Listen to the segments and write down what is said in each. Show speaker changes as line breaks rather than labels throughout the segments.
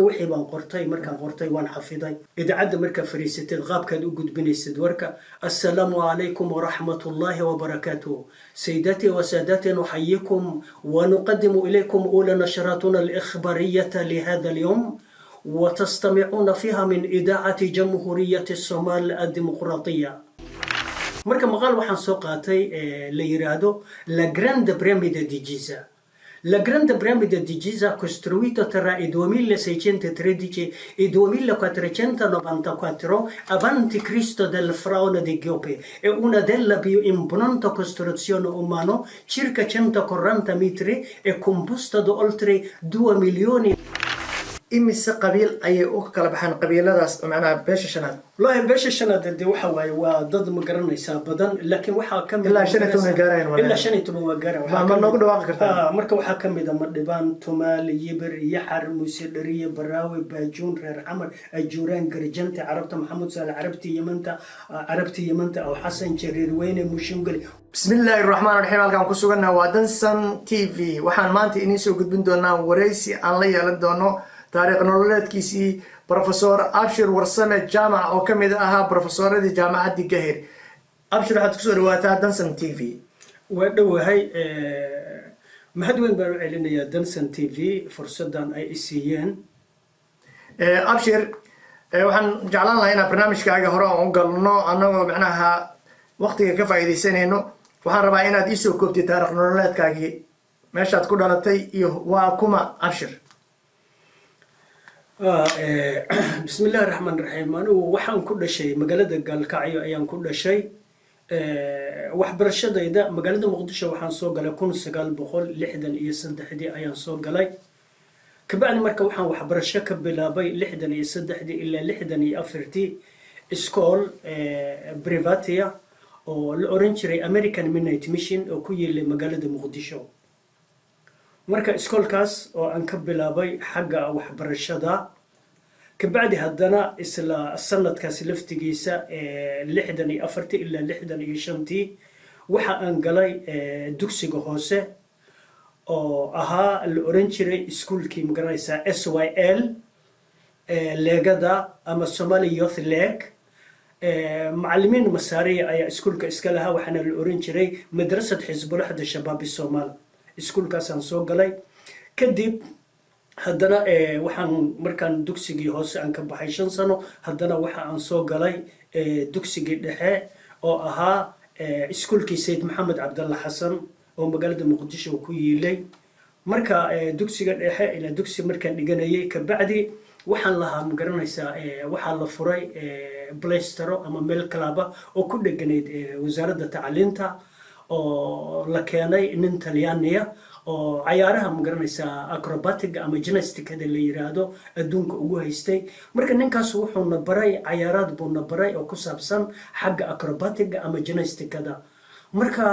wixii baan qortay markaan qortay waan xafiday idaacada marka fariisatay qaabkaad u gudbinaysid warka assalaamu alaykum wa rahmatullahi wa barakatuh sayyidati wa sadati nuhayyikum wa nuqaddimu ilaykum ula nasharatuna al-ikhbariyyah li hadha al-yawm وتستمعون فيها من إذاعة جمهورية الصومال الديمقراطية marka maqaal waxaan soo qaatay la yiraahdo La Grande Piramide di Giza La Grande Piramide di Giza costruito tra il 2613 e il 2494 avanti Cristo del faraone di Giope è una delle più imponenti costruzioni umane circa 140 metri e composta da oltre 2 milioni
imise qabiil ayay u kala baxaan qabiiladaas macnaha beesha shanaad
والله beesha shanaad de waxa way waa dad ma garanaysa badan laakiin waxa kamid
ilaa 15 gaarayaan wala
ilaa 15 waa gaarayaan
waxa ma noogu dhawaaqi kartaa
marka waxa kamid ma dhibaan tumaal yibir yaxar musidariye baraawi baajuun reer xamar ajuuraan garjanta arabta maxamed saal arabti yamanta aw xasan jariir weyne mushingal
bismillahir rahmaanir rahiim halkaan ku sugannahay waa Dansan TV waxaan maanta idin soo gudbin doonaa wareysi aan la yeelan doono taariikh nololeedkiisii Professor Abshir Warsame Jaamac oo kamid ahaa professoradii jaamacadda Gahir Abshir waxaad ku soo dhawaataa Dansan TV
waa dhawahay mahad weyn baan u celinayaa Dansan TV fursadan ay isiiyeen
Abshir waxaan jeclaan lahaa inaan barnaamijkaaga hore u galno anagoo macnaha waqtiga ka faa'iideysanayno waxaan rabaa inaad ii soo koobtid taariikh nololeedkaagii meeshaad ku dhalatay iyo waa kuma Abshir
بسم الله الرحمن الرحيم أنا وحن كل شيء مقالة الكعية أيام كل شيء وحبرشة إذا مقالة مقدشة وحن صوق على كون سقال بخول لحدا يسد حدي أيام صوق علي كبعد مركب وحن وحبرشة كبلا بي لحدا يسد حدي إلا لحدا يأفرتي سكول بريفاتيا أو الأورنجري أمريكان مينيت ميشن أو كوي اللي مقالة مقدشة marka iskoolkaas oo aan ka bilaabay xagga waxbarashada ka bacdi haddana isla sanadkaas laftigiisa 64 ilaa 65 waxa aan galay dugsiga hoose oo ahaa la oran jiray iskuulkii magaranaysa SYL leegada ama Somali Youth League macallimiin masaariya ayaa iskuulka iska lahaa waxaana la oran jiray madrasad xisbullah shabaab Soomaal iskuulkaas aan soo galay kadib haddana waxaan markaan dugsigii hoose aan ka baxay 5 sano haddana waxa aan soo galay dugsigii dhexe oo ahaa iskuulkii Sayd Maxamed Cabdalla Xasan oo magaalada Muqdisho ku yiilay marka dugsiga dhexe ila dugsi markaan dhiganayay ka bacdi waxaan lahaa magaranaysaa waxa la furay Playstero ama meel club oo ku dheganayd wasaaradda tacliinta oo la keenay nin Talyaaniya oo ciyaaraha magaranaysa acrobatic ama gymnastic la yiraahdo adduunka ugu haystay marka ninkaas wuxuu na baray ciyaarad buu na baray oo ku saabsan xagga acrobatic ama gymnasticada marka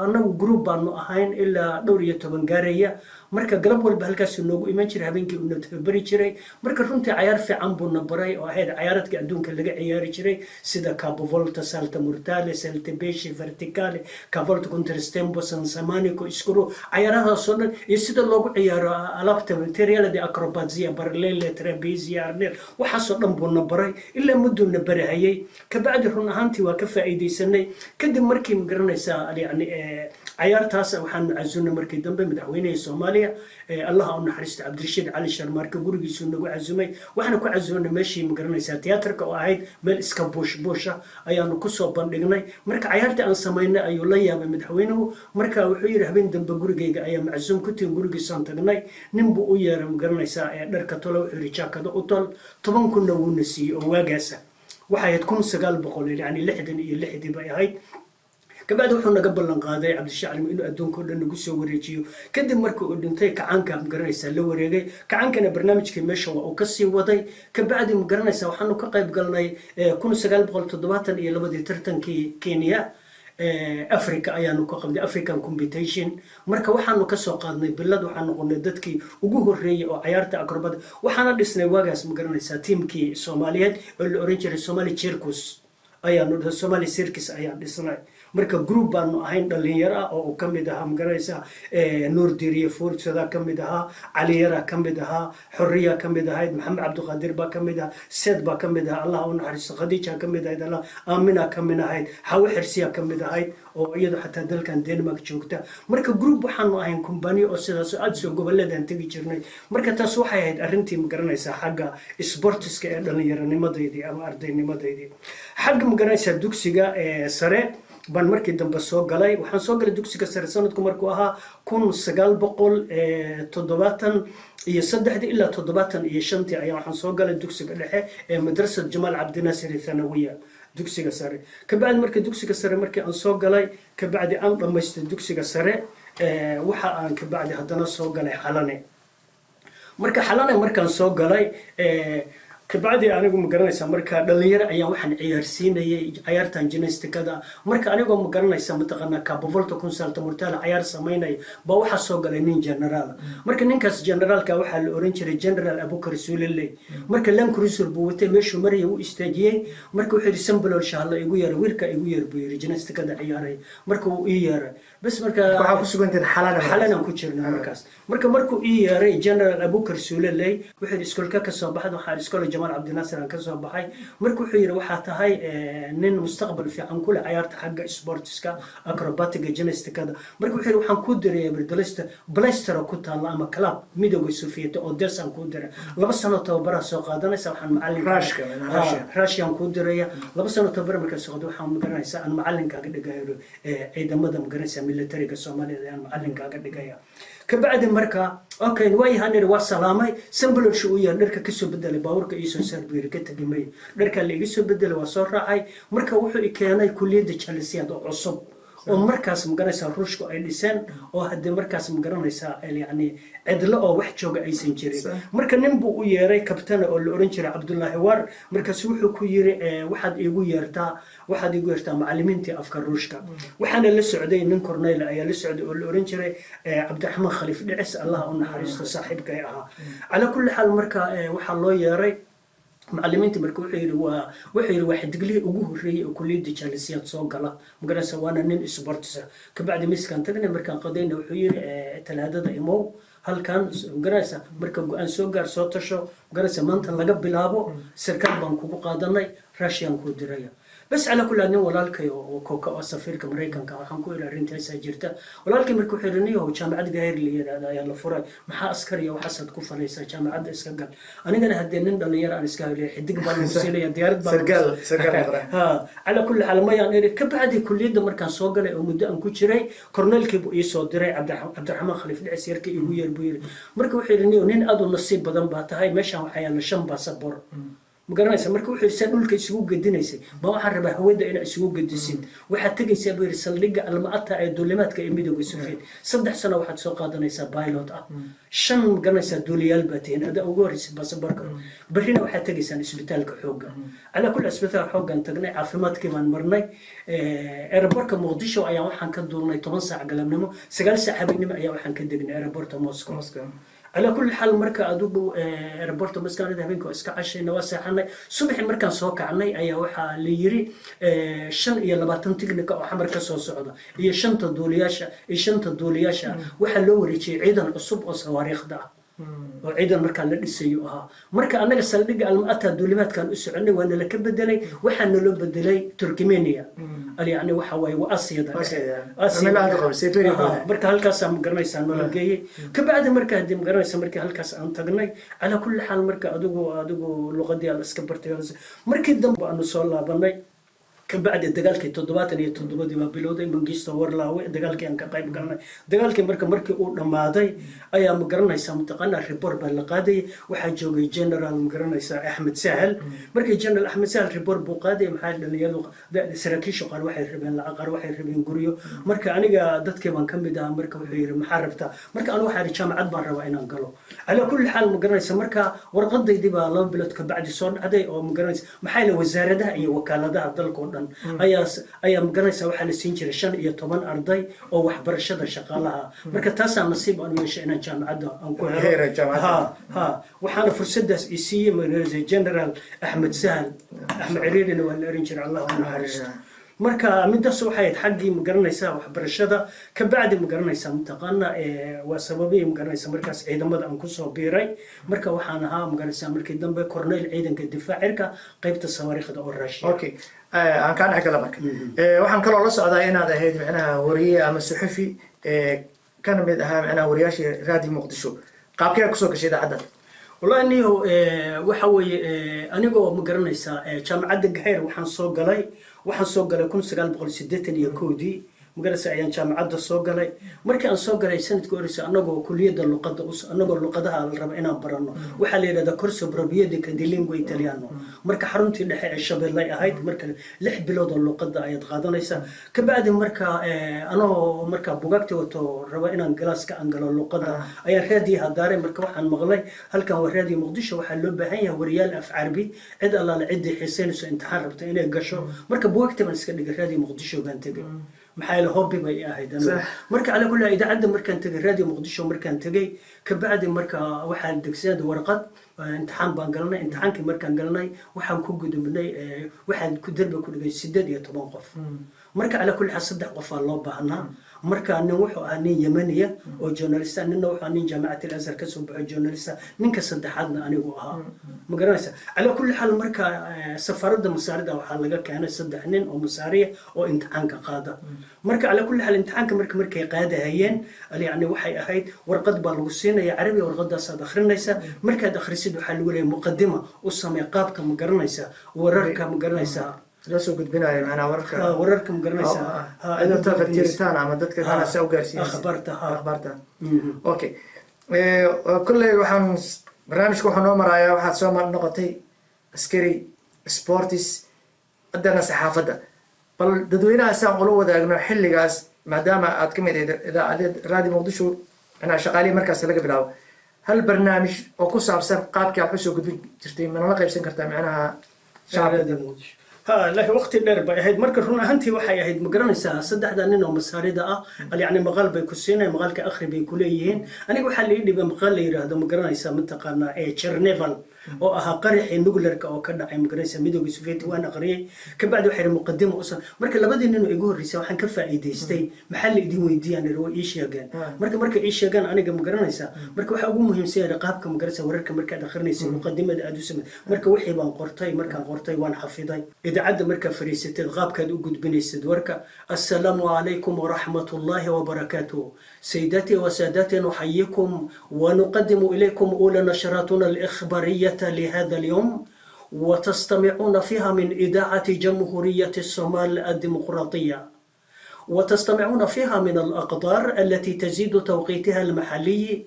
anagu group baanu ahayn ilaa dhowr iyo 10 gaaraya marka galab walba halkaas noogu iman jiray habeenkii uu bari jiray marka runtii ciyaar fiican buu na baray oo ahayd ciyaaradka adduunka laga ciyaari jiray sida capovolta salto mortale salto pesce verticale cavolta contrastempo sansamanico iskuru ciyaarahaas oo dhan iyo sida loogu ciyaaro alaabta materialada acrobatia parallele trapezia arnel waxaas oo dhan buu na baray ilaa muddo na barahayay ka bacdi run ahaantii waa ka faa'iideysanay kadib markii magaranaysa يعني عيارتاس وحن عزونا مركي دنبه مدحوينه Soomaaliya الله أو نحرست عبد الرشيد علي شرمارك جورجي سنو عزومي وحنا كو عزونا ماشي مقرنيسا تياترك أو عيد مال إسكابوش بوشة أيانو كسو بندقناي مرك عيارتي أن سمينا أيو ليا بمدحوينه مرك وحير هبين دنبه جورجي أيام عزوم كتير جورجي سانتقناي نمبو ويا مقرنيسا دركتولو ريتشاكا دو أطل طبعا كنا ونسي وواجسة وحيد كون سجال بقول يعني لحدن لحدي بقى هاي كبعد وحنا قبل نقاضي عبد الشاعر إنه أدون كله نقصه وريجيو كده مركو أدونتي كعنك مقرنيسا لو وريجي كعنكنا برنامج كمشوا أو كسي وضي كبعد مقرنيسا وحنا كقيب قالنا كون سجال بقول تضباطا إلى لبدي ترتن كينيا أفريقيا أيانو كقبل أفريكان كومبيتيشن مركا وحنا كسو قادنا بلاد وحنا قلنا دتكي وجوه الري أو عيارة أقربات وحنا دسنا واجس مقرنيسا تيم كي Soomaaliyeed الأورينجر الصومالي تشيركوس أيانو الصومالي سيركس أيان دسنا marka group baanu ahayn dhalinyaro ah oo ka mid ahaa magaranaysa nuur diriye fuursada ka mid ahaa cali yara ka mid ahaa xorriya ka mid ahayd maxamed cabdiqaadir baa ka mid ahaa seed baa ka mid ahaa allah u naxariisto khadiija ka mid ahayd allah aamina ka mid ahayd xawe xirsiya ka mid ahayd oo iyadu xataa dalkan denmark joogta marka group waxaanu ahayn kumbani oo sidaas aad soo goboleedaan tegi jirnay marka taas waxay ahayd arrintii magaranaysa xagga sportiska ee dhallinyaronimadeydii ama ardaynimadeydii xagga magaranaysa dugsiga sare baan markii dambe soo galay waxaan soo galay dugsiga sare sanadku markuu ahaa 1973 ilaa 75 ayaa waxaan soo galay dugsiga dhexe ee madrasad jamaal cabdinaasir thanawiya dugsiga sare kabacdi markii dugsiga sare markii aan soo galay kabacdi aan dhamaystay dugsiga sare waxa aan kabacdi haddana soo galay xalane marka xalane markaan soo galay kabacdi anigu ma garanaysaa marka dhalinyaro ayaan waxaan ciyaarsiinayay ciyaartan gymnastikada marka anigoo ma garanaysaa mataqaanaa Capovolta Consalta Mortale ciyaar sameynay baa waxa soo galay nin general marka ninkaas generalka waxa la oran jiray General Abubakar Suuliley marka Land Cruiser buu watay meeshuu marayay uu istaajiyay marka wuxuu yiri sambalool shaalla igu yar wiilka igu yar buu yiri gymnastikada ciyaaray marka uu ii yeeray bas marka
waxa ku suganteen
xalan ku jirnaa markuu ii yeeray General Abubakar Suuliley wuxuu iskoolka ka soo baxay waxa iskool جمال عبد الناصر كان سو بحي مركو خير waxaa tahay nin mustaqbal fiican ku leh ciyaarta xagga sportska acrobatiga gymnastikada markuu xir waxaan ku diray berdalista blaster ku taala ama club midowga Sofiyeet oo deesan ku diray 2 sano tababar soo qaadanaysa waxaan macallin Russian ku diray 2 sano tababar markaa soo qaaday waxaan magaranaysaa aan macallinka ka dhigayo ciidamada magaranaysaa militariga Soomaaliya aan macallinka ka dhigayo kabacdi marka okay way hanir waa salaamay sambalool shuu yar dharka ka soo bedelay baawarka iisoo sarbiir ka tagimay dharka la iga soo bedelay waa soo raacay marka wuxuu i keenay kulliyadda Chelsea oo cusub oo markaas magaranaysaa ruushku ay dhiseen oo hadda markaas magaranaysaa yani cidlo oo wax jooga aysan jirin marka nin buu u yeeray kabtan oo la oran jiray Cabdullaahi War markaas wuxuu ku yiri waxaad igu yeertaa macallimiintii afka ruushka waxaana la socday nin Cornel ayaa la socday oo la oran jiray Cabdiraxmaan Khaliif Dhicis Allah u naxariisto saaxiibkay ahaa ala kulli xal marka waxa loo yeeray macallimiintii markuu wuxuu yiri waxa digli ugu horeeyay oo kulliyadda Chelsea soo gala magarasa waana nin sportisa kabacdi miskan tagnay markaan qadayna wuxuu yiri talaadada imow halkan magarasa marka go'aan soo gaar soo tasho magarasa maanta laga bilaabo sarkaal baan kugu qaadanay Russian ku diraya بس على كل أنه ولالك وكوكا وسفير كمريكان كان كويل أرنتي ساجرته ولالك مركو حرني هو جامعة غير اللي يلا فرع محا عسكري وحسد كوفة ليس جامعة إسكال أنا جانا هدينن دليل أنا إسكال حدق بالمسيلة ديارت
سرقال
ها على كل حال ما يعني كبعد كل يد مركان سوقل ومدة أن كشري كورنيل كيبو يسوع دري عبد الرحمن خليفة العسير كي يبوير مركو حرني ونين أدو نصيب بدن باتهاي مشى وحيانا شم باسبور magaranaysa marka wuxuu san dhulka isugu gadinaysay ma waxa rabaa hawada in isugu gadisid waxa tagaysaa beer saldhiga almaata ay duulimaadka ee midowga Sofiyeet 3 sano waxaad soo qaadanaysaa pilot ah 5 magaranaysaa duuliyaal baateen ada ugu horeysay baasaboorka barina waxa tagaysaa isbitaalka xooga ala kulli isbitaal xoogan tagnay caafimaadkii baan marnay airportka Muqdisho ayaa waxaan ka duulnay 10 saac galabnimo 9 saac habeenimo ayaa waxaan ka degnay airportka Moscow على كل حال مركا أدوبو ريبورت مسكان ده بينكو إسكعشة نواسع حنا صبح مركا سوق عني أيه وح ليري شن يلا بتنتقلك أو حمر كسر صعدة هي شنطة دولياشة وحلوري شيء عيدا الصبح وصواريخ ده وعيدا مركا للسيوها مركا أنا السلدق المأتى دوليمات كان أسعني وأنا لك بدلي وحنا لو بدلي تركمانيا يعني وحوي وآسيا ده
آسيا
مركا هالكاس مقرنيسان ملقي كبعد مركا هدي مقرنيسان مركا هالكاس أنتقني على كل حال مركا أدوغو لغة ديال اسكبرتي مركا الدم بأنه صلى بني كبعد دجالك تدوباتني تدوباتي ما بلودي من جيست ورلاوي دجالك أنك قايم قرنا دجالك مركا أول ما هذاي أيام مقرنا يسام تقنا ريبور بالقادي وحجوجي جنرال مقرنا يسا أحمد سهل مركا جنرال أحمد سهل ريبور بقادي محل اللي يلو سركيش وقال واحد ربين العقار واحد ربين قريو مركا أنا قدرت كمان كم بدا مركا وحير محاربته مركا أنا واحد جامعة برا وأنا نقله على كل حال مقرنا يسا مركا ورقد يدي بالله بلد كبعد صون عدي أو مقرنا محل وزارة ده أي وكالة ده عبدالكون ayaa magaranaysaa waxaa la siin jiray 5 iyo 10 arday oo waxbarashada shaqaalaha marka taas aan nasiib aan yeeshay inaan jaamacadda aan ku helo waxaana fursadaas i siiyay General Ahmed Sahal Ahmed Ciriirina waa la oran jiray Allah u naxariisto marka midaas waxay ahayd xaggii ma garanaysaa waxbarashada ka bacdi ma garanaysaa mataqaana waa sababii ma garanaysaa markaas ciidamada aan kusoo biiray marka waxaan ahaa ma garanaysaa markii dambe korneyl ciidanka difaac cirka qaybta sawaariikhda oo raashiya
okay aan kaa dhex gala marka waxaan kaloo la socdaa inaad ahayd macnaha wariye ama suxufi kana mid ahaa macnaha wariyaashii raadi muqdisho qaabkee kusoo gashay idaacadda
والله إنه وحوي أنا جو مقرنيسا جامعة الجحير وحن سو قلي كون سجال بقول سدتن يكودي مقرنيسا أيام جامعة سو قلي مركي أن سو قلي سنة كوريسا أنا جو كلية اللقطة أنا جو اللقطة على الربعين برانو وحالي هذا كورس بربية دي كديلينغو إيطاليانو مركي حرمتي اللي حي الشباب اللي هايد مركي لح بلود اللقطة أيد قادنيسا كبعد مركا أنا مركا بوقتي وتو ربعين جلاس كأنجلو اللقطة أيام هذه هداري مركا وحن مغلي هل كان ورادي مقدشة وحلو بهاي وريال أف عربي عد الله العدي حسين سو امتحان ربط إني قشو مركب وقت ما نسكن رادي مقدشة وبنتقي محل هوبي بي أهيد مركب على كل إذا عندنا مركب تجي رادي مقدشة ومركب تجي كبعد مركب واحد دكساد ورقة امتحان بانقلنا امتحان كمركب قلنا واحد كوجد مني واحد كدرب كل سداد يتوقف مركب على كل حصد قف الله بهنا مركا نوحو أني يمنية أو جورناليستا نوحو أني جامعة الأزهر كسب جورناليستا نينك صدحنا أنا وها مقرنسا على كل حال مركا سفرد مساردة وحلقة كان صدحنين أو مسارية أو امتحانك قادة مركا على كل حال امتحانك مركا قادة هيين يعني وحي أهيد ورقد بالوسينة يا عربي ورقد صاد آخرنيسا مركا داخل سيد وحلقة مقدمة وسمي قابك مقرنيسا ورركا مقرنيسا
لا سو قد بناي معنا
ورركم قرنيسا
إذا تفتيرتان عم دتك أنا سو قارسين
أخبرتها
أوكي كل وحن برنامج كوحن مرايا واحد سو من نقطي عسكري سبورتس أدنى صحافة ده بل ددوينا أسام قلوة ده إنه حل جاز ما دام أتكمل إذا عدد رادي مقدشو أنا شغالي مركز لقى بلاو هل برنامج وقصة بسبب قاب كأحسه قد تشتي من الله قيب سنكرت معناها
شعب لا وقت الدرب هيد مركز هنا هنتي وحي هيد مقرنسا صدح دانينو مساريدا يعني مغال بيكوسينا مغال كأخري بيكوليين أنا أقول حالي اللي بمغال يرى هذا مقرنسا منطقة تشيرنيفل أو أها قريح نقولك أو كذا عم مقرنسا ميدو بسوفيت وأنا قريه كبعد وحير مقدمة أصلا مركز لابد إنه يقول رسالة وحن كفى إيديستي محل إيدي ويدي أنا رو إيش يجان مركز إيش يجان أنا جم مقرنسا مركز وح أقول مهم سير رقابك مقرنسا ورك مركز آخرني سير مقدمة أدوسم مركز وحي بان قرطي مركز قرطي وأنا حفيظي إذا عد مركب فريسة الغاب كاد وجود بني السدوركا السلام عليكم ورحمة الله وبركاته سيداتي وسادتي نحييكم ونقدم إليكم أولى نشراتنا الإخبارية لهذا اليوم وتستمعون فيها من إذاعة جمهورية الصومال الديمقراطية وتستمعون فيها من الأقطار التي تزيد توقيتها المحلي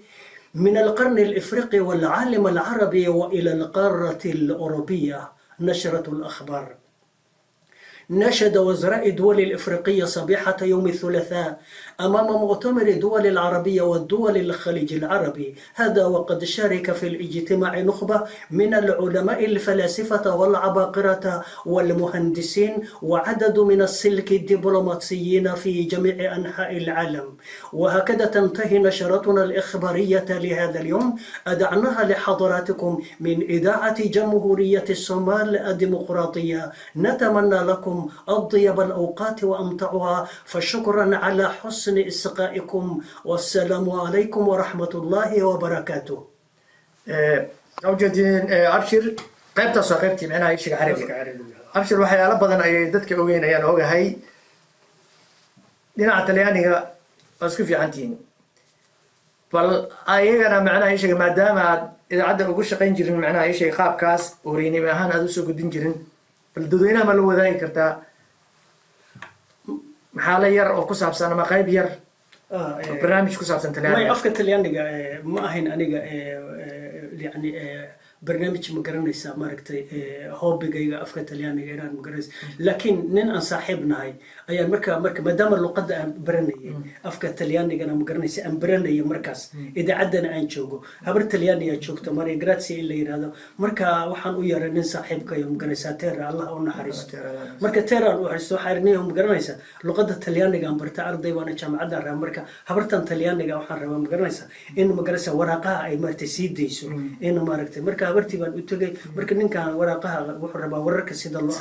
من القرن الإفريقي والعالم العربي وإلى القارة الأوروبية نشرة الأخبار نشد وزراء الدول الإفريقية صبيحة يوم الثلاثاء أمام مؤتمر الدول العربية والدول الخليج العربي هذا وقد شارك في الاجتماع نخبة من العلماء الفلاسفة والعباقرة والمهندسين وعدد من السلك الدبلوماسيين في جميع أنحاء العالم وهكذا تنتهي نشرتنا الإخبارية لهذا اليوم أدعناها لحضراتكم من إذاعة جمهورية الصومال الديمقراطية نتمنى لكم أطيب الأوقات وأمتعها فشكرا على حسن إصغائكم والسلام عليكم ورحمة الله وبركاته.
أوجدين أبشر قيبتا سو قيبتي معناها إيش عربي أبشر waxyaalo badan ay dadka ogeyn ayaan ogahay dhinaca Talyaaniga waa isku fiicantiin bal ayagana macnaha iisheeg maadaama aad idaacadda ugu shaqayn jirin macnaha iisheeg qaabkaas oreynimo ahaan aad u soo gudin jirin bal dadweynaha ma la wadaagi kartaa maxaa la yar oo ku saabsan ama qayb yar barnaamij ku saabsan Talyaaniga
ما أفكر تليانيجا ما هين أنيجا يعني برنامج مقرنيسا ماركتي هوبي جاي أفكار تليانيجا إيران مقرنيس لكن نن صاحبنا هاي أي مركا ما دام اللقطة برنية أفكار تليانيجا أنا مقرنيسا أم برنية مركز إذا عدنا أن شوقه هبر تليانية شوقت ماري جراتسي اللي هذا مركا وحن ويا نن صاحبك يوم مقرنيسا تيرا الله أونا حريص مركا تيرا وحريص حارنيهم مقرنيسا لقطة تليانيجا أم برتا أرضي وأنا جامعة دار مركا هبرتن تليانيجا وحن روا مقرنيسا إنه مقرنيسا ورقة أي مرتسيد ديسو إنه ماركتي مركا habartii baan u tegay marka ninkan waraaqaha wuxuu rabaa wararka sida loo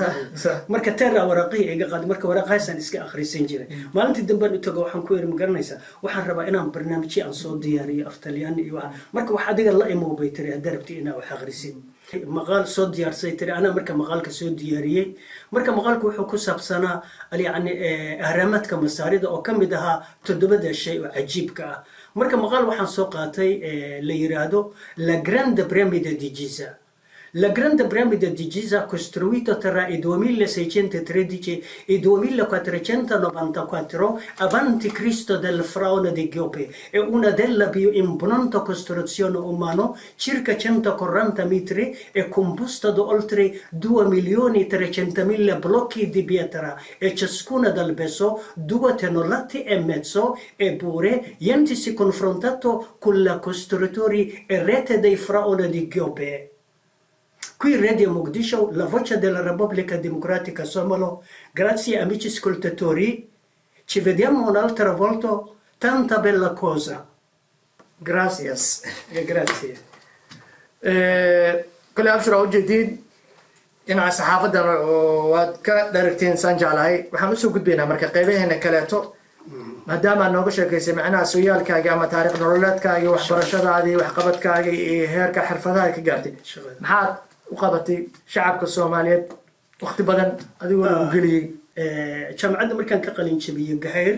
marka teera waraaqihii iga qaaday marka waraaqahaasaan iska akhrisan jiray maalintii dambaan u tago waxaan ku yiri ma garanaysaa waxaan rabaa inaan barnaamijyo aan soo diyaariyo af talyaani iyo waxa marka wax adiga la imo bay tiri hadda rabti inaa wax akhrisid maqaal soo diyaarsay tiri ana marka maqaalka soo diyaariyey marka maqaalku wuxuu ku saabsanaa yani ahraamaadka masaarida oo ka mid ahaa 7 shay oo cajiibka ah marka maqaal waxaan soo qaatay la yiraahdo la grande piramide di Giza. La grande piramide di Giza, costruito tra il 2613 e il 2494 avanti Cristo del faraone di Giope, è una delle più imponenti costruzioni umane, circa 140 metri, è composta da oltre 2.300.000 blocchi di pietra e ciascuna del peso 2 tonnellate e mezzo, eppure niente si è confrontato con la costruttori e rete dei faraoni di Giope. Qui Radio Mogadiscio, la voce della Repubblica Democratica Somalo. Grazie amici ascoltatori, ci vediamo un'altra volta, tanta bella cosa.
Gracias.
Grazie.
كل أبشر جديد إن صحافة وكا دايركتين سانجالاي waxaan usoo gudbaynaa marka qaybaheena kaleeto maadaama aan nooga sheekaysay macnaha sooyaalkaaga ama taariikh nololeedkaaga waxbarashadaadii waxqabadkaaga iyo heerka xirfadaha ka gaartay maxaad u qabatay shacabka Soomaaliyeed waqti badan adigoo u geliyay
jaamacadda markaan ka qalin jabiyay Gahayr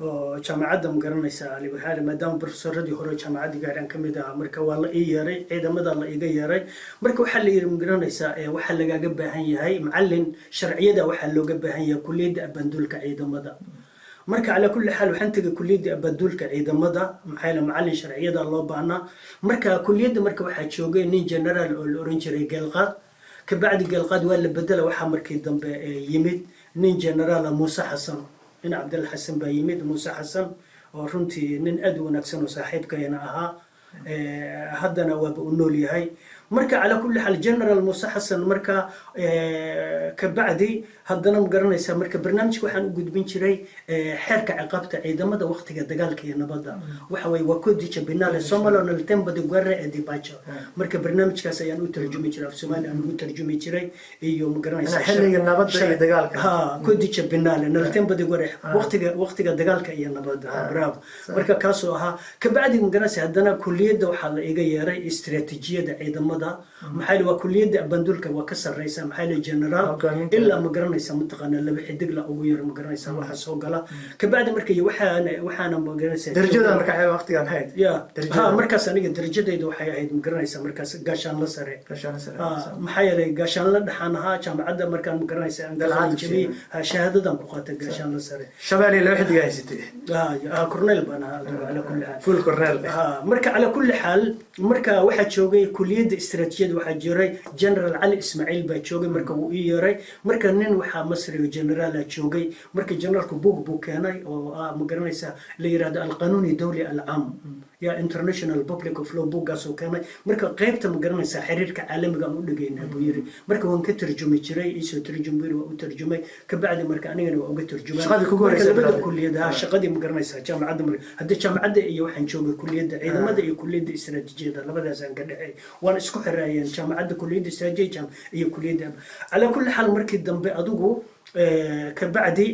oo jaamacadda ma garanaysaa Ali Waxaale maadaama professoradii hore jaamacadda Gahayr ka mid ah marka waa la ii yeeray ciidamada la iga yeeray marka waxa la yiri ma garanaysaa waxa lagaaga baahan yahay macallin sharciyada waxa looga baahan yahay kulliyadda abandulka ciidamada marka ala kulli xaal waxaan tagay kulliyadda abandulka ciidamada maxay la macallin sharciyada loo baahnaa marka kulliyadda marka waxa joogay nin general oo la oran jiray Galqaad ka bacdi Galqaad waa la bedela waxa markii dambe yimid nin general Muuse Xasan in Abdul Xasan baa yimid Muuse Xasan oo runtii nin aad u wanaagsan oo saaxiibkayna ahaa haddana waa u nool yahay marka ala kulli xaal general Muuse Xasan marka ka bacdi haddana ma garanaysaa marka barnaamijka waxaan u gudbin jiray xeerka ciqaabta ciidamada waqtiga dagaalka iyo nabadda waxa way waa codice penale somalo nel tempo di guerra e di pace marka barnaamijkaas ayaan u tarjumi jiray af Soomaali aan ugu tarjumi jiray iyo ma garanaysaa
xilliga nabadda iyo dagaalka
codice penale nel tempo di guerra waqtiga dagaalka iyo nabadda bravo marka kaas oo ahaa ka bacdi ma garanaysaa haddana kulliyadda waxa la iga yeeray istiraatiijiyada ciidamada maxay waa kulliyadda bandulka waa ka sareysa maxay general illa ma garanaysaa mutaqana laba xidig la ugu yar ma garanaysaa waxa soo gala ka bacdi markii waxaana ma garanaysaa
darajada marka ay waqtigan hayd
markaas aniga darajadaydu waxay ahayd ma garanaysaa markaas gaashaan la sare maxay yeelay gaashaan la dhaxanaha jaamacadda markaan ma garanaysaa aan jabi shahaadadan ku qaatay gaashaan la sare
shabeelle laba xidig haysatay
korneel bana ala kulli xaal
full korneel
marka ala kulli xaal marka waxa joogay kulliyadda istiraatiijiyada waxa jiray general Ali Ismaaciil baa joogay marka uu ii yeeray marka nin waxa Masri general joogay marka generalku buug keenay oo ma garanaysaa la yiraahdo al-qanuni dawli al-aam ya international public of law buugaas oo keenay marka qaybta ma garanaysaa xiriirka caalamiga aan u dhageynaa buu yiri marka waan ka tarjumi jiray isoo tarjumay waa u tarjumay ka bacdi marka anigana waa uga tarjumay
shaqadii kugu horeysay
kulliyadda shaqadii ma garanaysaa jaamacadda marka hadda jaamacadda iyo waxaan joogay kulliyadda ciidamada iyo kulliyadda istiraatiijiyada labadaas aan ka dhaxay waan isku xiraayeen jaamacadda kulliyadda istiraatiijiyada iyo kulliyadda ala kulli xal markii dambe adigu ka bacdi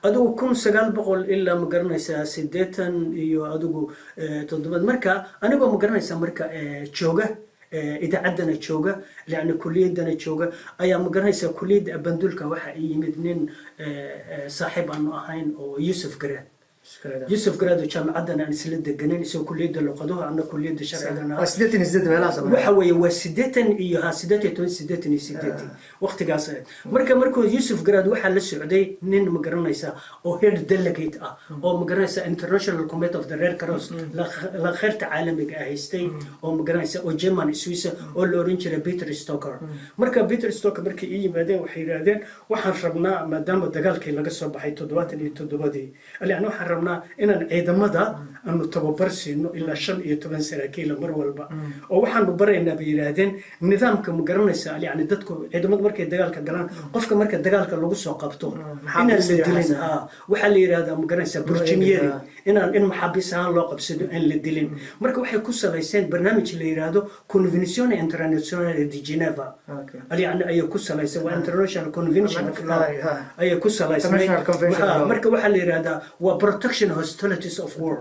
adigu 1900 ilaa ma garanaysaa 80 iyo adigu 7 marka anigoo ma garanaysaa marka jooga idaacadana jooga yani kulliyadana jooga ayaa ma garanaysaa kulliyadda abandulka waxa yimid nin saaxiib aan ahayn oo Yusuf Garaad يوسف قرادو جامعتنا أنا سلدة جنين يسوي كلية اللقطوها عندنا كلية الشرع
سدتني ملاصة
وحوي وسدتن إياها سدتني وقت قاصد مركو يوسف قرادو وحال السعودية نين مقرنا يسا أو هير ديليجيت أو مقرنا يسا international committee of the red cross لا خير تعالمي كأهيستي أو مقرنا يسا أو جيمان سويسا أو لورينجر بيتر ستوكر مركا بيتر ستوكر مركا إيه بعدين وحيرادين وحربنا ما دام الدجال كي لقى صباحي تدوات اللي تدواتي اللي أنا rabnaa inaan ciidamada aanu tababar siino ilaa 15 saraakiil mar walba oo waxaanu baraynaa bay yiraahdeen nidaamka ma garanaysaa yani dadku ciidamada markay dagaalka galaan qofka marka dagaalka lagu soo qabto inaan la dilin waxa la yiraahdaa ma garanaysaa burjiniyeri in maxaabiis ahaan loo qabsado in la dilin marka waxay ku salayseen barnaamij la yiraahdo Convenzione Internazionale di Geneva yani ay ku salaysay waa International Convention of Law ay ku salaysay marka waxa la yiraahdaa waa protection hostilities of war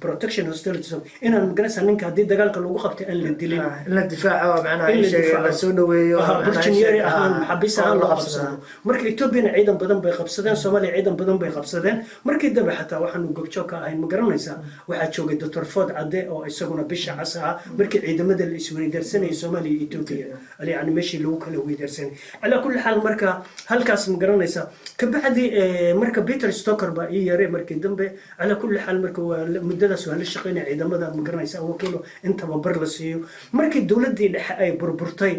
protection hostilities inaan garanaysaa ninka haddii dagaalka lagu qabtay in la dilin
la difaaco macnaha ay sheegeen la soo dhaweeyo
burjiniyeri ahaan maxaabiis ahaan loo qabsado marka Ethiopia ciidan badan bay qabsadeen Soomaaliya ciidan badan bay qabsadeen markii dambe xataa waxaanu gobjoog ka ahayn ma garanaysaa waxaa joogay Dr. Ford Cadde oo isaguna bisha casaa markii ciidamada la isweydaarsanayay Soomaaliya iyo Ethiopia yani meeshii lagu kala weydaarsanay ala kulli xaal marka halkaas ma garanaysaa ka bacdi marka Peter Stoker ba ii yaray markii dambe ala kulli xaal marka muddadaas waa la shaqeynay ciidamada ma garanaysaa wakiilo inta bar la siiyo markii dawladii dhexe ay burburtay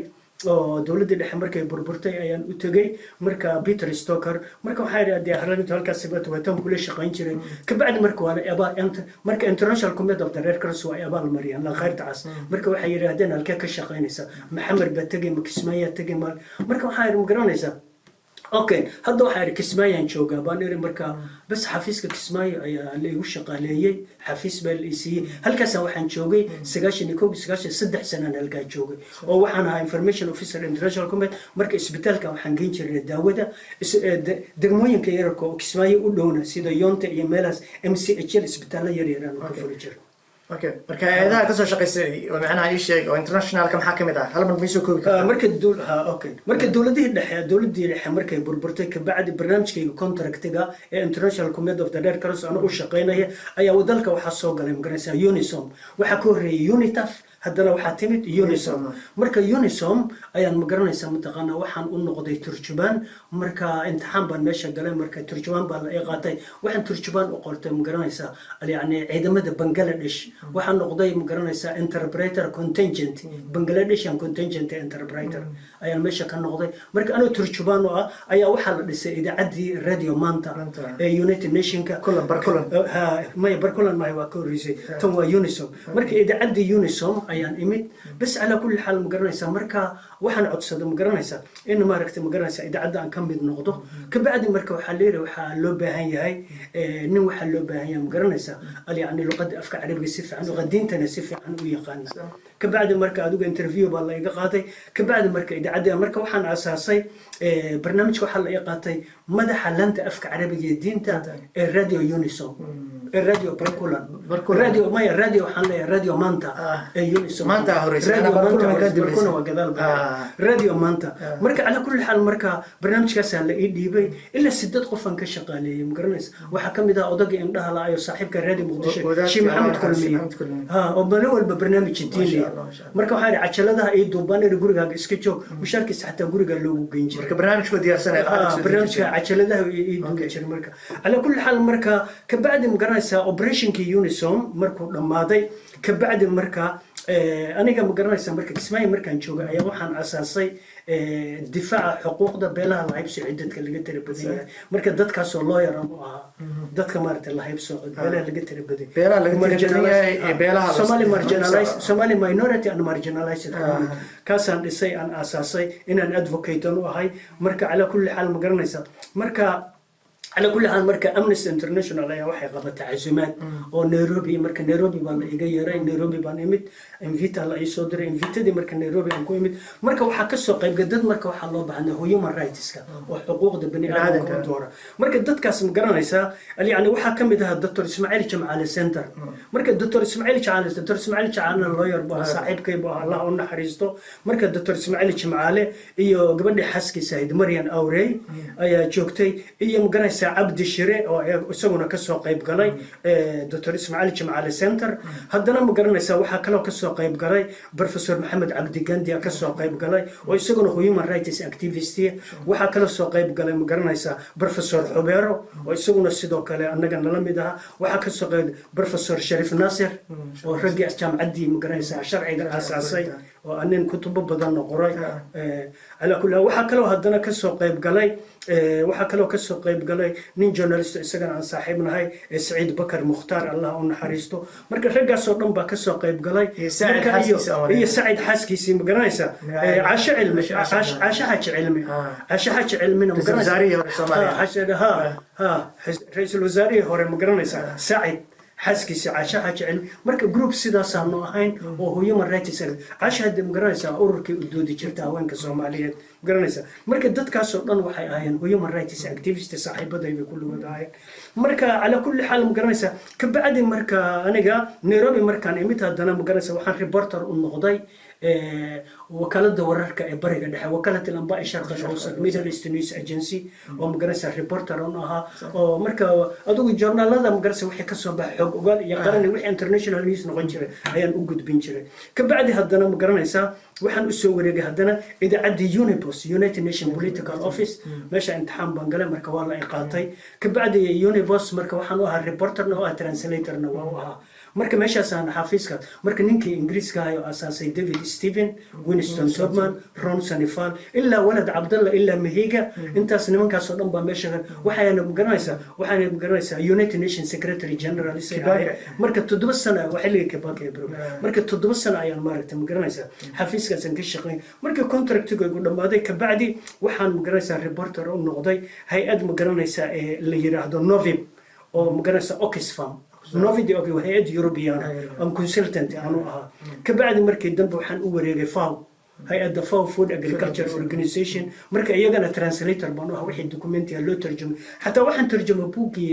oo dawladii dhexe markay burburtay ayaan u tagay marka Peter Stoker marka waxa yiraahdaa harantu halkaas sababta wataan kula shaqeyn jiray ka bacdi marka waa marka International Committee of the Red Cross waa abaal mariyaan la khayrta cas marka waxa yiraahdeen halka ka shaqeynaysa Maxamed Batagi Makismaya tagi marka waxa yiraahdaa garanaysaa okay hadda waxa Kismaayo jooga baan iri marka bas xafiiska Kismaayo ayaa la igu shaqaaleeyay xafiis baa la siiyay halkaas waxaan joogay 93 sano halkaa joogay oo waxaan ahaa information officer international committee marka isbitaalka waxaan geyn jiray daawada degmooyinka yararka oo Kismaayo u dhowna sida Yonte iyo meelaas MCH isbitaal yar yar aan ka furi jiray
okay marka ayadaha ka soo shaqeysay oo macnaha ay sheeg oo international ka maxaa kamid ah hal mar miisoo koobi kartaa
marka dawladii dhexe markay burburtay ka bacdi barnaamijkayga contractiga ee International Committee of the Red Cross aan u shaqeynaya ayaa wadalka waxa soo galay magaraysaa UNISOM waxa ka horeeyay UNITAF haddana waxaa timid UNISOM marka UNISOM ayaan ma garanaysaa mataqaanaa waxaan u noqday turjubaan marka imtixaan baan meesha galay marka turjubaan baa la ii qaatay waxaan turjubaan u qortay ma garanaysaa yani ciidamada Bangladesh waxaan noqday ma garanaysaa interpreter contingent Bangladeshian contingent interpreter ayaan meesha ka noqday marka anoo turjubaan ah ayaa waxaa la dhisay idaacadii radio Manta ee United Nationska barkulan ma waa ka horeysay tan waa UNISOM marka idaacadii UNISOM ayaan imid bas ala kulli xaal ma garanaysaa marka waxaan codsaday ma garanaysaa in maaragtay ma garanaysaa idaacadda aan ka mid noqdo ka bacdi marka waxa leeyahay waxa loo baahan yahay nin waxa loo baahan yahay ma garanaysaa yani luqadda afka carabiga si fiican luqadiintana si fiican u yaqaan ka bacdi marka adigu interview baa la iga qaaday ka bacdi marka idaacadda marka waxaan asaasay barnaamijka waxa la iga qaatay madaxa lanta afka carabiga ee diinta ee radio UNISOM radio barkulan radio waxaan leeyahay radio Manta UNISOM
Manta horeysa
barkulan waa gadaal radio Manta marka ala kulli xaal marka barnaamijkaas la ii dhiibay ila 8 qof aan ka shaqaaleeyay ma garanaysa waxa kamid ah odaga indhaha la ayo saaxiibka radio Muqdisho Sheikh Maxamed Kulmi oo bal walba barnaamij diini marka waxa cajaladaha ay duubaan gurigaaga iska joog mushaarkiisa xataa guriga loogu geyn jiray
marka barnaamijku diyaarsanay
barnaamijka cajaladaha ay duuban jiray marka ala kulli xaal marka ka bacdi ma garanaysaa operationkii UNISOM markuu dhamaaday ka bacdi marka aniga ma garanaysaa marka Kismaayo markaan joogay ayaa waxaan asaasay difaaca xuquuqda beelaha la haybso dadka laga tirabadiyay marka dadkaas oo lawyer ah dadka maartay la haybso beelaha laga tirabadiyay
beelaha laga tirabadiyay beelaha
Somali minority and marginalized kaasaan dhisay aan asaasay inaan advocate u ahay marka ala kulli xaal ma garanaysaa marka على كل حال مركا أمنستي انترناشونال ayaa waxay qabatay casuumaad oo Nairobi marka Nairobi baan la iga yeeray Nairobi baan imid invita la ii soo diray invitadii marka Nairobi aan ku imid marka waxa ka soo qayb gadad marka waxa loo baahnaa human rightska oo xuquuqda bani aadamka doora marka dadkaas ma garanaysaa yani waxa kamid ah Dr. Ismaaciil Jamcaale Center marka Dr. Ismaaciil Jamcaale lawyer baa saaxiibkay baa Allah u naxariisto marka Dr. Ismaaciil Jamcaale iyo gabadhii xaskiisa ahayd Maryan Awrey ayaa joogtay iyo ma garanaysaa Abdi Shire oo isaguna ka soo qayb galay Dr. Ismaaciil Jamcaale Center haddana ma garanaysaa waxa kale oo ka soo qayb galay Professor Maxamed Cabdi Gandi ka soo qayb galay oo isaguna human rights activist waxa kale soo qayb galay ma garanaysaa Professor Xubeero oo isaguna sidoo kale anaga nala mid ah waxa ka soo qayb Professor Sharif Nasir oo ragii jaamacadii ma garanaysaa sharciga asaasay oo anin kutubo badan qoray ala kulli waxa kale oo haddana ka soo qayb galay nin journalist isagana aan saaxiibnahay Saciid Bakar Mukhtaar Allah u naxariisto marka raggaas oo dhan baa ka soo qayb galay iyo Saciid xaaskiisa ma garanaysa Caasha cilmi ra'iisul wasaarihi hore ma garanaysa Saciid xaaskiisa Caasha cilmi marka group sidaas aan ahayn oo human rights Caasha hadda ma garanaysa ururkii u doodi jirtay haweenka Soomaaliyeed ma garanaysa marka dadkaas oo dhan waxay ahaayeen human rights activists saaxiibadayda kullu wadaayeen marka ala kulli xaal ma garanaysa ka bacdi marka aniga Nairobi markaan imid haddana ma garanaysa waxaan reporter u noqday وكالة ورركة بريغة دحا وكالة الأنباء الشرق الأوسط ميدل إيست نيوز أجنسي ومقرسة ريبورتر أنها ومركا أدوك الجورنال هذا مقرسة وحي كسوة بحق وقال يقارني وحي انترناشونال نيوز نغنجري أيان أوجد بنجري كبعد هدنا مقرنيسا وحن أسوي هدنا إذا عدي يونيبوس يونايتد نيشن بوليتيكال أوفيس ماشا امتحان بنقلا مركا والله إنقاطي كبعد يونيبوس مركا وحن وها ريبورتر نوها ترانسليتر نوها marka meeshaasaan xafiiska marka ninkii ingiriiska ayo asaasay David Stephen Winston Tubman Ron Sanifal ilaa walad Abdullah ilaa Mahiga intaas nimankaas oo dhan baa meesha waxayna magaranaysaa United Nations Secretary General marka 7 sano xilliga Kibaki marka 7 sano ayaan maaragtay magaranaysaa xafiiskaas ka shaqeyn marka contractiga ugu dhamaaday ka bacdi waxaan magaranaysaa reporter u noqday hay'ad magaranaysaa ee la yiraahdo Novib oo magaranaysaa Oxfam نوفيدي أوكي وهي يوروبيان أم كونسلتنت أنا كبعد مركي دنبو حن أوريجي فاو هاي أدا فاو فود أجريكلتشر أورجانيزيشن مركي يجانا ترانسليتر بانوها واحد دوكومنتي لو ترجم حتى واحد ترجم بوكي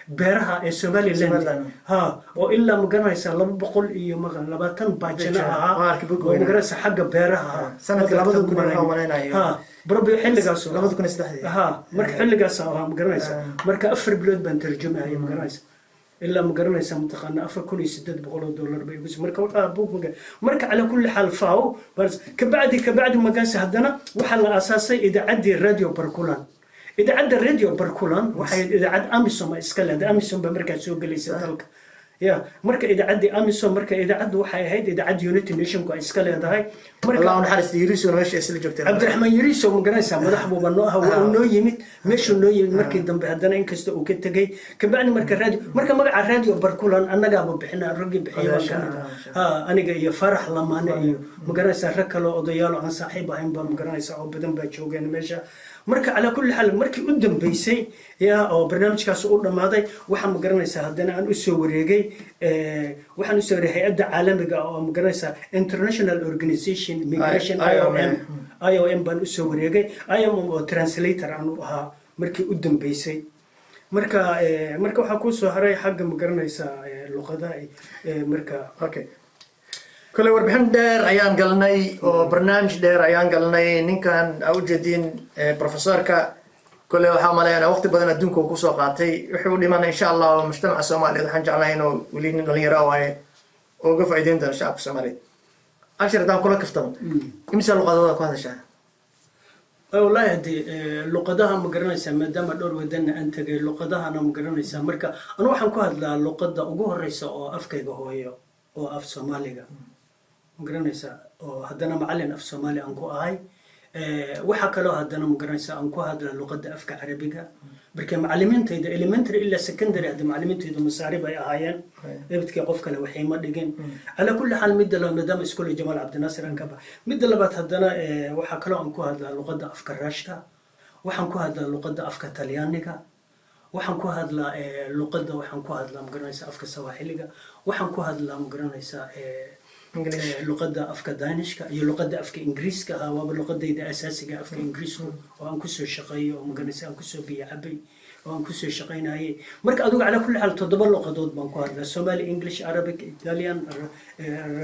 بيرها السومالي لاند ها وإلا مقرنا يسال لما بقول إيه مغن لباتن باجناها ومقرنا حق بيرها
سنة لابد كنا
ها بربي حل قاسو
لابد كنا استحدي
ها مرك حل قاسو ها مقرنا يسال مرك أفر بلود بنترجمها هي مقرنا يسال إلا مقرنيسا متقنا أفر كل $600 بيجوز مركا أبوك مركا على كل حال فاو بس كبعد ما كان سهدنا وحل أساسي إذا عدي الراديو بركولان إذا عدى الراديو بركولان وحي إذا عد أميسوم إسكالا أميسوم بمركا سوق اللي سدلك يا مركا إذا عدي أميسوم مركا إذا عد وحي هيد إذا عد يونيتد نيشن كو إسكالا هاي
مركا الله نحرس يريسو ماشي أسئلة جبتين
عبد الرحمن يريسو مقرنيسا مدحبو بنوها ونو يميت مشو نو يميت مركا دنب هدنا إنكستو وكتجي كبعني مركا الراديو مركا مقع الراديو بركولان أنا قابو بحنا الرقي بحيوان كان أنا جاي فرح لما أنا مقرنيسا ركلو أضيالو عن صاحبها هم مقرنيسا أو بدن بتشوجين ماشا مركا على كل حال مركي قدام بيسي يا أو برنامج كاس أول ماضي وحن مقرنيسا هدنا أن أسوريجي وحن أسوري هيئة عالمية أو مقرنيسا International Organization Migration IOM بان أسوريجي IOM أو ترانسليتر عنو ها مركي قدام بيسي مركا وحكون سهري حق مقرنيسا اللغة مركا
أوكي كل وربحن دير أيام قلناي وبرنامج دير أيام قلناي نكان أوجدين بروفيسور كا كل وحاملين وقت بدنا دونكو كوسو قاتي وحول لمن إن شاء الله مجتمع الصومالي الحين جعلينه ولين غيره واي وقف أيدين ده الشعب الصومالي أشر دام كله كفتم إمسال لغة هذا الشيء
والله هدي لقدها مقرنيسا ما دام دور ودنا أنت لقدها أنا مقرنيسا مركا أنا وحن كهاد لقدة أجوه الرئيس أو أفكي جهوية أو أف صومالية مقرنيسا هدنا معلن أف صومالي أنكو هاي وحكى له هدنا مقرنيسا أنكو هذا لقدة أفك عربية بركة معلمين تيدا إليمنتري إلا سكندري هذا معلمين تيدا مصاريبة هايان يبتك قفك له وحي ما دقين على كل حال مدة له مدام إسكول جمال عبد الناصر أنكبه مدة لبات هدنا وحكى له أنكو هذا لقدة أفك الراشتا وحنكو هذا لقدة أفك تاليانيكا وحنكو هذا لقدة وحنكو هذا مقرنيسا أفك سواحليكا وحنكو هذا مقرنيسا لقدة أفك دانشكا هي لقدة أفك إنجليزكا هو لقدة إذا أساسية أفك إنجليزكو وأنكسو الشقية ومقرنيسا أنكسو بيعبي وأنكسو الشقينا هي مرك أدوق على كل حال تدبر لغات بانكو هذا سومالي إنجليش عربي إيطاليان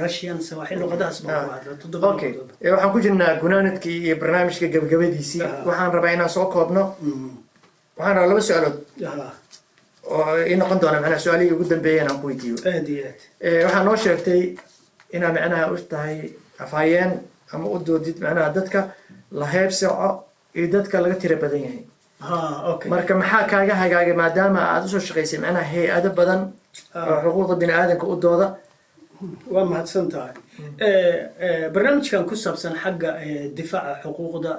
راشيان سواحل لغات أسبانكو هذا تدبر
أوكي waxaan ku jirnaa gunaanadkii barnaamijka gabagabadiisii waxaan rabaa inaan soo koobno waxaan rabaa laba su'aalood oo in noqon doona macnaha su'aalihii ugu dambeeyeen aan ku weydiiyo waxaan noo sheegtay inaa macnaha u tahay afhayeen ama u doodid macnaha dadka la heebsaco iyo dadka laga tira badan yahay marka maxaa kaaga hagaagay maadaama aad usoo shaqaysay macnaha hay-ado badan oo xuquuqda bini aadanka u dooda
waa mahadsan tahay barnaamijkan ku saabsan xagga difaaca xuquuqda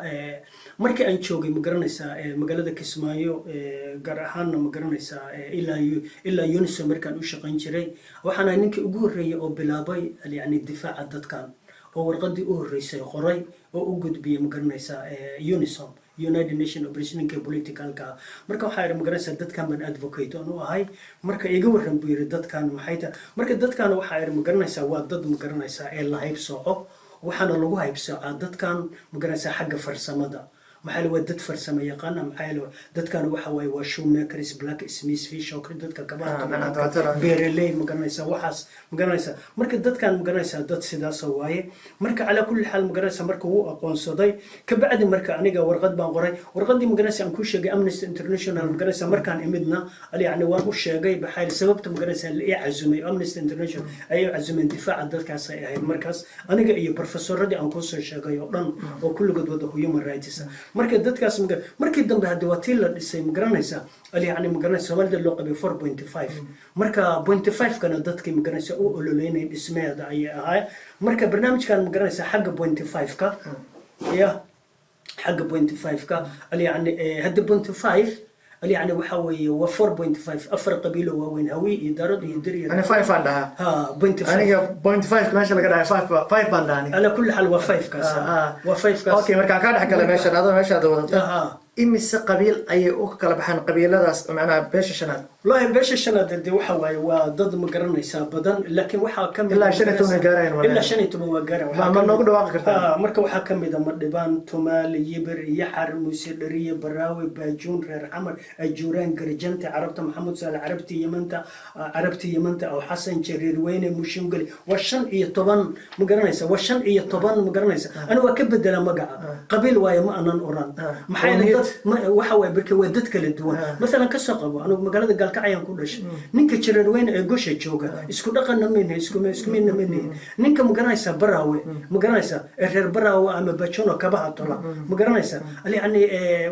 markii aan joogay ma garanaysaa magaalada Kismaayo gaar ahaanna ma garanaysaa ilaa UNICEF markaan u shaqayn jiray waxaan ahay ninkii ugu horreeyay oo bilaabay yani difaaca dadkan oo warqadii u horreysay qoray oo u gudbiyay ma garanaysaa UNICEF United Nations Operationka Politicalka marka waxa ay magaranaysaa dadkan ban advocate oo ahay marka iga waran buu yiri dadkan maxay tahay marka dadkan waxa ay magaranaysaa waa dad magaranaysaa ee la haybsooco waxaana lagu haybsoocaa dadkan magaranaysaa xagga farsamada maxay waa dad farsamo yaqaan maxay dadkan waxa way waa shoemakers black smith fish oo dadka kabaha beeraley magaranaysaa waxaas magaranaysaa marka dadkan magaranaysaa dad sidaas waaye marka ala kulli xal magaranaysaa marka uu aqoonsaday ka bacdi marka aniga warqad baan qoray warqadii magaranaysaa aan ku sheegay Amnesty International magaranaysaa markaan imidna yani waan u sheegay baxay sababta magaranaysaa la cazumay Amnesty International ay cazumeen difaaca dadkaas ay ahayd markaas aniga iyo professoradii aan ku soo sheegay oo dhan oo kulligood wada human rights marka dadkaas markii dambe hadii waa tii la dhisay magaranaysaa yani magaranaysaa Soomaalida loo qabay 4.5 marka 0.5 kana dadkii magaranaysaa oo ololeynay dhismeeda ay ahaa marka barnaamijkan magaranaysaa xagga 0.5 ka ya xagga 0.5 ka yani hadda 0.5 يعني وحوي و 4.5 افر قبيله وين هوي اداره يدري
انا 5 عندها
ها 0.5
انا 0.5 ماشي لقى 5 عندها
على كل حال و 5 كاس و 5 كاس
اوكي مركا كان حكى ماشي هذا ودته إمس قبيل أي أكل بحن قبيلة داس معنا بيش الشناد.
والله بيش الشناد دي وحواي وضد مقرن يسابدا لكن وحا كم
إلا شنتهم وجارين ولا
إلا شنتهم وجارين.
ما نقول واقع
مركب وحا كم إذا مدبان تمال يبر يحر مسيرية براوي باجون رير عمر الجوران قرجنت عربت محمد سال عربتي يمنت أو حسن جرير وين مشيمقلي والشن إيه طبعا مقرن يسا والشن إيه طبعا مقرن يسا أنا وكبد لما مقع قبيل واي ما أنا أوران محايل waxa way barkay waa dad kala duwan mesela ka soo qabo anigu magaalada Galkacyo ku dhashay ninka jireer weyn ee gosha jooga isku dhaqan ma isku mid ma ninka magaranaysa baraawe magaranaysa reer baraawe ama bajono kabaha tola magaranaysa yani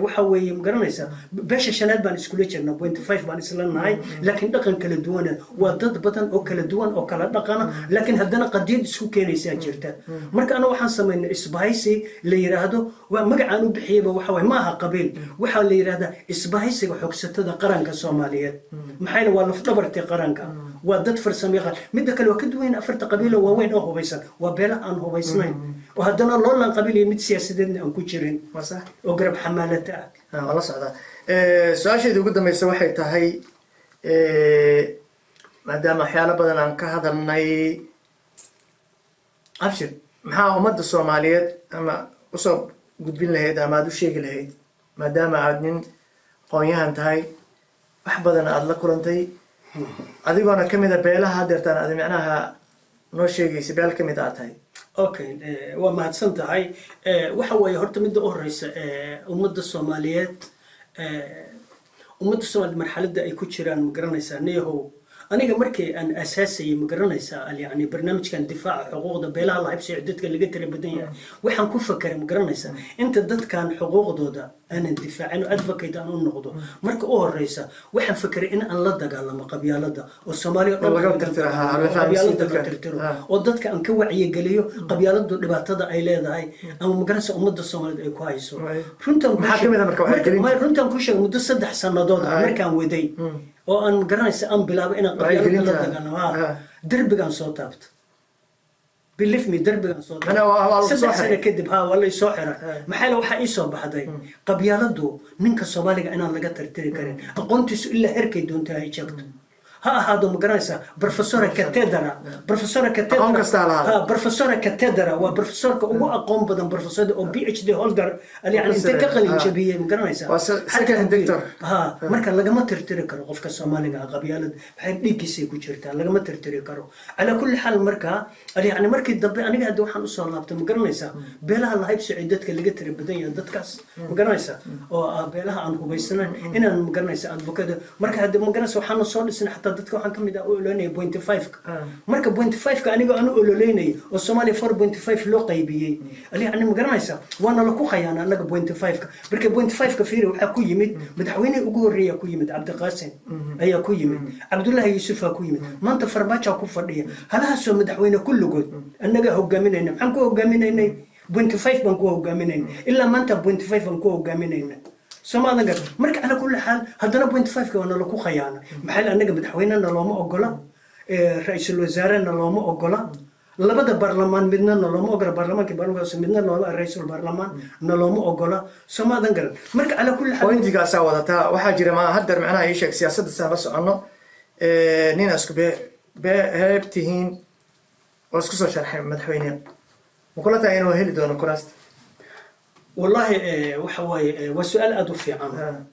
waxa way magaranaysa beesha shanaad baan isku leeyahay 0.5 baan isla nahay laakiin dhaqan kala duwan waa dad badan oo kala duwan oo kala dhaqana laakiin haddana qadiid isku keenaysa jirta marka ana waxaan sameeynay isbahaysi la yiraahdo waa magacaan u bixiyay waxa way maaha qabiil waxa la yiraahdaa isbahaysiga xogsatada qaranka Soomaaliyeed maxayna waa laf dhabartii qaranka waa dad farsamo yaqaan mid kale waa ka duwan afarta qabiilo waaweyn oo hubaysan waa beela aan hubaysnayn oo haddana loolan qabiil iyo mid siyaasadeed aan ku jirin
wasa
oo garab xamaalata
wala socda su'aasheedu ugu dambeysay waxay tahay maadaama waxyaalo badan aan ka hadalnay abshir maxaa ummadda Soomaaliyeed ama usoo gudbin lahayd ama aad u sheegi lahayd maadaama aad nin qoonyahan tahay wax badan aad la kulantay adigoona kamid ah beelaha deertaan aad macnaha noo sheegaysa beel kamid aad tahay
okay waa mahadsan tahay waxa weeye horta midda u horeysa ummadda Soomaaliyeed marxaladda ay ku jiraan ma garanaysaa neehow aniga markii aan asaasay ma garanaysaa yani barnaamijkan difaaca xuquuqda beelaha la haybsay dadka laga tira badan yahay waxaan ku fakaray ma garanaysaa inta dadkan xuquuqdooda aan difaacin advocate aan u noqdo marka u horeysa waxaan fakaray in aan la dagaalamo qabyaalada oo Soomaaliya
laga tirtiro
oo dadka aan ka wacyi geliyo qabyaaladu dhibaatada ay leedahay ama ma garanaysaa ummadda Soomaaliyeed ay ku hayso runtan ku sheegay muddo 3 sanadood markaan waday oo aan garanaysa aan bilaabay inaan qabyaalada la dagaalamo darbigan soo taabto believe me darbigan soo taabto sano kadib wala soo xira maxay waxa ii soo baxday qabyaaladu ninka Soomaaliga inaan laga tirtiri karin aqoontiisu ilaa herkay doonta ay joogto ha ahaado ma garanaysaa professora cathedra waa professorka ugu aqoon badan professor oo PhD holder yani inta ka qalin jabiyay ma garanaysaa marka lagama tirtiri karo qofka Soomaaliga qabyaalad waxay dhigiisay ku jirtaa lagama tirtiri karo ala kulli xal marka yani markii dambe aniga hadda waxaan u soo laabtay ma garanaysaa beelaha la haybsay dadka laga tira badan yahay dadkaas ma garanaysaa oo beelaha aan hubaysanayn inaan ma garanaysaa advocate marka hadda ma garanaysaa waxaan soo dhisnay xataa dadka waxaan ka mid ah u ololeynaya 0.5ka marka 0.5ka aniga aan u ololeynay oo Soomaaliya 4.5 loo qaybiyay yani ma garanaysaa waana la ku khayaana anaga 0.5ka marka 0.5ka fiiri waxa ku yimid madaxweyne ugu horeeya ku yimid Cabdiqaasim ayaa ku yimid Cabdullaahi Yuusuf ku yimid maanta Farmaajo ku fadhiya halahaas madaxweyne kulligood anaga hogaaminayna maxaan ku hogaaminaynay 0.5 baan ku hogaaminaynay ilaa maanta 0.5 baan ku hogaaminaynay Soomaaliya gar marka ala kulli xaal hadana 0.5ka wana lagu khayaana maxay anaga madaxweynena looma ogola ra'iisul wasaarena looma ogola labada baarlamaan midna looma ogola baarlamaanka midna looma ra'iisul baarlamaan looma ogola Soomaaliya gar marka ala kulli xaal
pointigaas wadata waxa jira ma hadda macnaha ay sheeg siyaasadda saan la socono nin asku be heebtihiin oo isku soo sharxay madaxweynaha وكلها إنه هيل دون كراست
والله وحواي وسؤال أدو في عام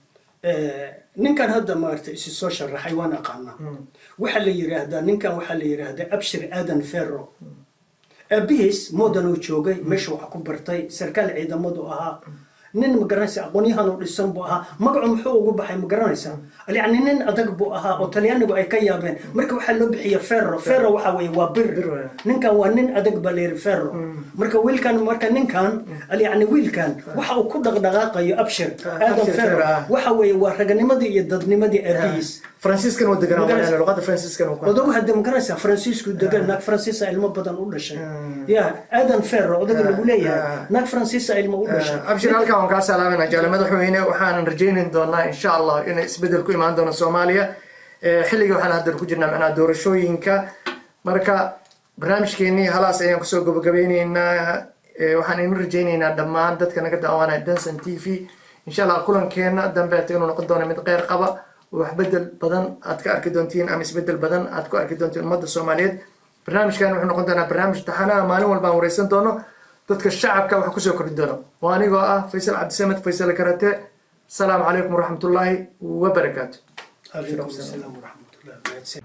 نكان هذا ما ارتئيس السوشيال حيوان أقعنا وحل يرهدا نكان وحل يرهدا أبشر آدم فيرو أبيس مودن وشوجي مشوا عكبرتي سركال عيدا مودو أها نين مقرنسا أقونيها نورسان بوها مقعم حقوق بحي مقرنسا يعني نين أدق بوها أو تليان بو أي كيابين مركو حلو بحي فيرو وحوي وبر نين كان ونين أدق بالير فيرو مركو ويل كان نين كان يعني ويل كان وحاو كدق دقاقة يأبشر آدم فيرو وحوي ورقني مدي يددني مدي أبيس
فرانسيسكان ودقنا يعني لغة فرانسيسكان
ودوق هذا مقرنسا فرانسيسكو دقنا ناك فرانسيسا علم بدن أول شيء يا آدم فيرو ودق اللي بوليه ناك فرانسيسا علم أول شيء
أبشر هالكا وكاس على جال مدحوينه وحنا رجعين دونا إن شاء الله إن إسبدل كل ما عندنا الصومالية حلقة وحنا هدر كجرنا معنا دور شوينكا مركا برنامج كيني خلاص أيام كسوق بقبيني إن وحنا نرجعين إن دمان دتك أنا قد أوانا دنسن تي في إن شاء الله كلن كينا دم بعتين ونقدونا من غير قبا وحبدل بدن أتكار كدونتين أم إسبدل بدن أتكار كدونتين مدة الصومالية برنامج كان وحنا قدنا برنامج تحنا مالو والبان ورئيسن دونه dadka shacabka wax ku soo kordhin doono waa anigoo ah Faysal Cabdisamed Faysal Karate Assalamu alaykum wa rahmatullahi wa barakatuh.
Alaykum assalam wa rahmatullahi wa barakatuh.